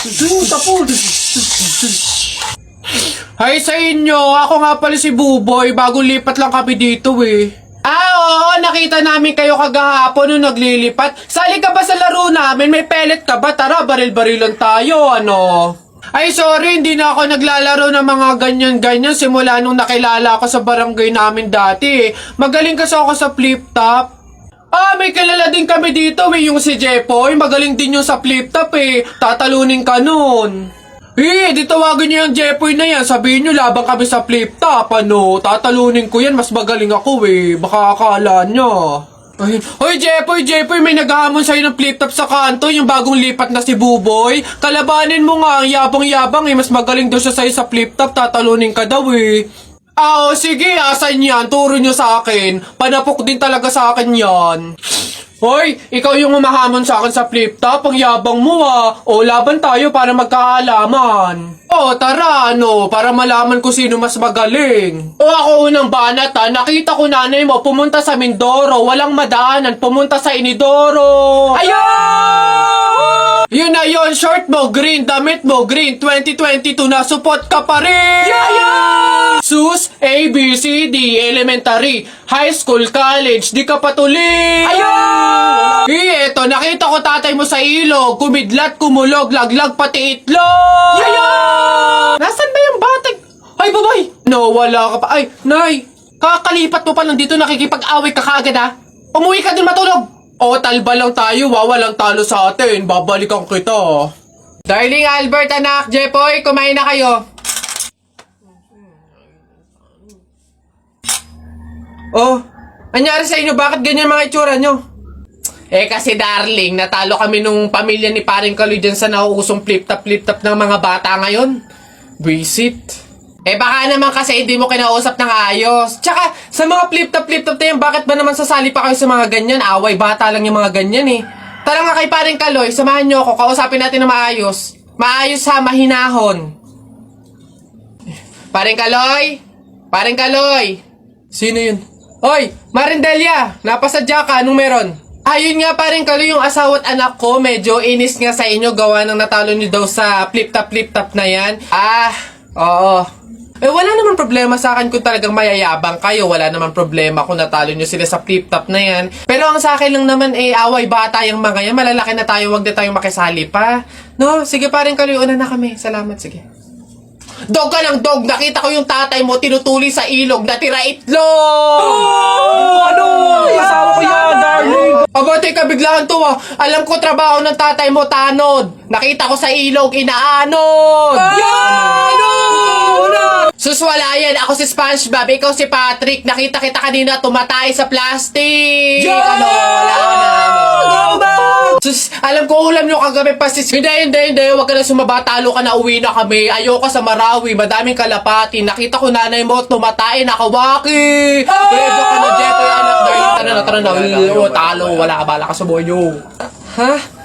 Tapos. Hi sa inyo, ako nga pala si Buboy, bagong lipat lang kami dito eh. Oo, nakita namin kayo kagahapon nung naglilipat. Sali ka ba sa laro namin? May pellet ka ba? Tara, baril-barilan tayo, ano? Ay, sorry, hindi na ako naglalaro ng mga ganyan-ganyan simula nung nakilala ako sa barangay namin dati eh. Magaling kasi ako sa flip-top. May kilala din kami dito eh, yung si Jepoy. Magaling din yung sa flip-top eh. Tatalunin ka nun. Di tawagin niyo yung Jepoy na yan. Sabihin niyo, labang kami sa flip-top, ano? Tatalunin ko yan, mas magaling ako eh. Baka akala niya. Hoy, Jepoy, may naghahamon sa'yo ng flip-top sa kanto, yung bagong lipat na si Buboy. Kalabanin mo nga, ang yabang-yabang eh. Mas magaling daw siya sa'yo sa flip-top, tatalunin ka daw eh. Sige, asan yan? Turo nyo sa akin. Panapok din talaga sa akin yan. Hoy, ikaw yung umahamon sa akin sa flip-top, ang yabang mo ah. Laban tayo para magkaalaman. Tara, para malaman ko sino mas magaling. Ako unang banat nakita ko nanay mo pumunta sa Mindoro, walang madaanan, pumunta sa Inidoro. Ayun! Yun na yun, short mo, green, damit mo, green, 2022 na, support ka pa rin! Sus, A, B, C, D, elementary, high school, college, di ka patuloy! Ayun! Eto, nakita ko tatay mo sa ilog, kumidlat, kumulog, laglag, pati itlog! Nasaan ba yung batag? Ay, babay! No, wala ka pa. Ay, nay! Kakalipat mo pa lang dito, nakikipag-away ka kaagad ha? Umuwi ka din matulog! Talba lang tayo, walang talo sa atin. Babalikan kita. Darling Albert, anak, Jepoy, kumain na kayo. Anyari sa inyo? Bakit ganyan mga itsura nyo? Kasi darling, natalo kami nung pamilya ni paring Kaloy dyan sa nauusong flip-top ng mga bata ngayon. Visit. Baka naman kasi hindi mo kinausap ng ayos. Tsaka, sa mga flip-top na yan, bakit ba naman sasali pa kayo sa mga ganyan? Away, bata lang yung mga ganyan eh. Tara nga kay paring Kaloy, samahan nyo ako, kausapin natin na maayos. Maayos ha, mahinahon. Paring Kaloy? Paring Kaloy? Sino yun? Hoy, Marindelia, napasadya ka, anong meron? Ayun nga paring Kaloy, yung asawa at anak ko, medyo inis nga sa inyo, gawa ng natalo nyo daw sa flip-top na yan. Oo. Wala naman problema sa akin kung talagang mayayabang kayo. Wala naman problema kung natalo nyo sila sa flip-top na yan. Pero ang sa akin lang naman away bata yung mga yan. Malalaki na tayo, wag na tayong makisali pa. No? Sige paring Kaloy, una na kami. Salamat, sige. Dog ka lang, dog! Nakita ko yung tatay mo tinutuli sa ilog, natira itlog! Asawa ko yan, darling! Teka, biglaan to Alam ko trabaho ng tatay mo, tanod. Nakita ko sa ilog, inaanod! Sus, wala yan. Ako si SpongeBob, ikaw si Patrick. Nakita kita kanina tumatay sa plastic! Wala na. Sus, alam ko ulam nyo kagabi pa sis. Hindi. Huwag ka na sumaba. Talo ka na, uwi na kami. Ayoko sa Marawi. Madaming kalapati. Nakita ko nanay mo tumatay. Nakawaki. Pwede ka na, Jepoy, anak. Tara na. Talo. Wala ka, bala ka sa buhay nyo. Ha?